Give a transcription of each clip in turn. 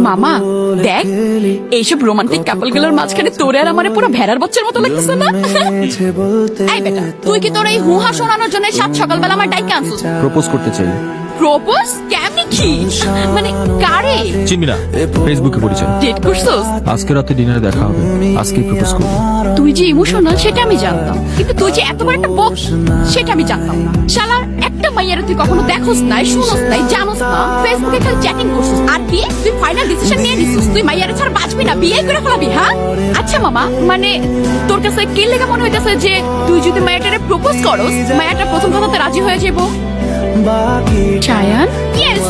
মামা দেখ, এইসব রোমান্টিক কাপল গুলোর মাঝখানে তোরে আর আমারে পুরো ভেড়ার বাচ্চার মতো লাগতেছে না? এই বেটা, তুই কি তোর এই হুহা শোনানোর জন্য সাত সকালবেলা আমার ডাইকে আনছিস? প্রপোজ করতে চাই। প্রপোজ? কেমনি কি? মানে কারে? চিনবি না, ফেসবুকে পরিচয়। ডেট করছস? আজকে রাতে ডিনারে দেখা হবে, আজকেই প্রপোজ করবো। তুই যে ইমোশনাল সেটা আমি জানতাম, কিন্তু তুই যে এত বড় একটা বক সেটা আমি জানতাম না। শালার একটা মাইয়ারে তুই কখনো দেখোস নাই, শুনোস নাই, জানোস না, ফেসবুকে খালি চ্যাটিং করছিস। আর কি তুই ফাইনাল ডিসিশন নিয়ে নিছিস তুই মাইয়ারে ছাড়া বাঁচবি না, বিয়ে করে ফেলাবি? হ্যাঁ আচ্ছা মামা, মানে তোর কাছে কি লেগে মনে হইতাছে যে তুই যদি মাইয়াটারে প্রপোজ করস, মাইয়াটা প্রথম কথাতে রাজি হয়ে যাবো? চায়ান? ইয়েস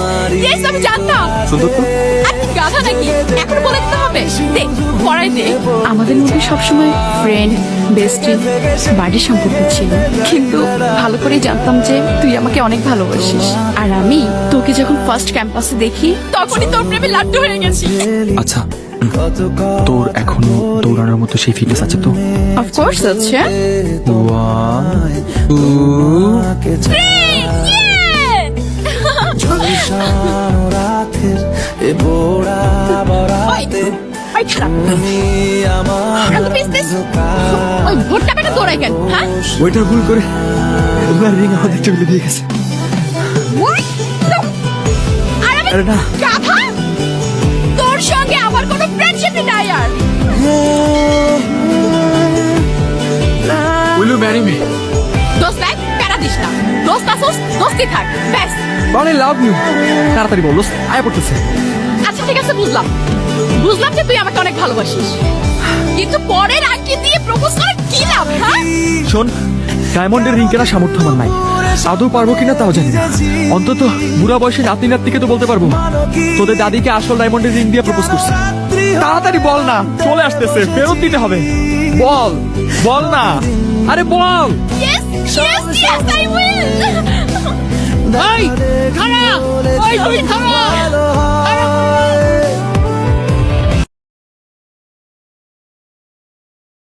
ইয়েস, আমি জানতাম। সুন্দর তো? আর কি গাধা নাকি? এখন বলে দিতে হবে? দে, পড়াই দে। আমাদের মধ্যে সবসময় ফ্রেন্ড, বেস্টি, বাড়ির সম্পর্ক ছিল, কিন্তু ভালো করে জানতাম যে তুই আমাকে অনেক ভালোবাসিস। আর আমি তোকে যখন ফার্স্ট ক্যাম্পাসে দেখি তখনই তোর প্রেমে লাড্ডু হয়ে গেছি। আচ্ছা, তোর এখনো দৌড়ানোর মতো সেই ফিটনেস আছে তো? অফকোর্স আছে। 1 2 ওইটার ভুল করে এবার রিং আমাদের টেবিলে দিয়ে গেছে। আরে না, তোর সঙ্গে আমার কোনো ফ্রেন্ডশিপ নাই আর। Will you marry me? দোস্ত দেখ, প্যারা দিস না। দোস্ত আসোস, দোস্তি থাক, ব্যাস। মানে লাভ ইউ। তাড়াতাড়ি বল, আয়া পড়তেছে। আচ্ছা ঠিক আছে, বুঝলাম বুঝলাম যে তুই আমাকে অনেক ভালোবাসিস, কিন্তু পরের আংটি দিয়ে প্রপোজ করে কি লাভ? হ্যাঁ শোন, ডায়মন্ডের রিং কেনার সামর্থ্য আমার নাই, আদৌ পারবো কিনা তাও জানি না। অন্তত বুড়া বয়সে নাতি নাতনিকে তো বলতে পারবো তোদের দাদিকে আসল ডায়মন্ডের রিং দিয়ে প্রপোজ করছে। তাড়াতাড়ি বল না, চলে আসতেছে, ফেরত দিতে হবে। বল বল না, আরে বল। Yes yes yes, I will. এই খাড়া, ওই তুই খাড়া।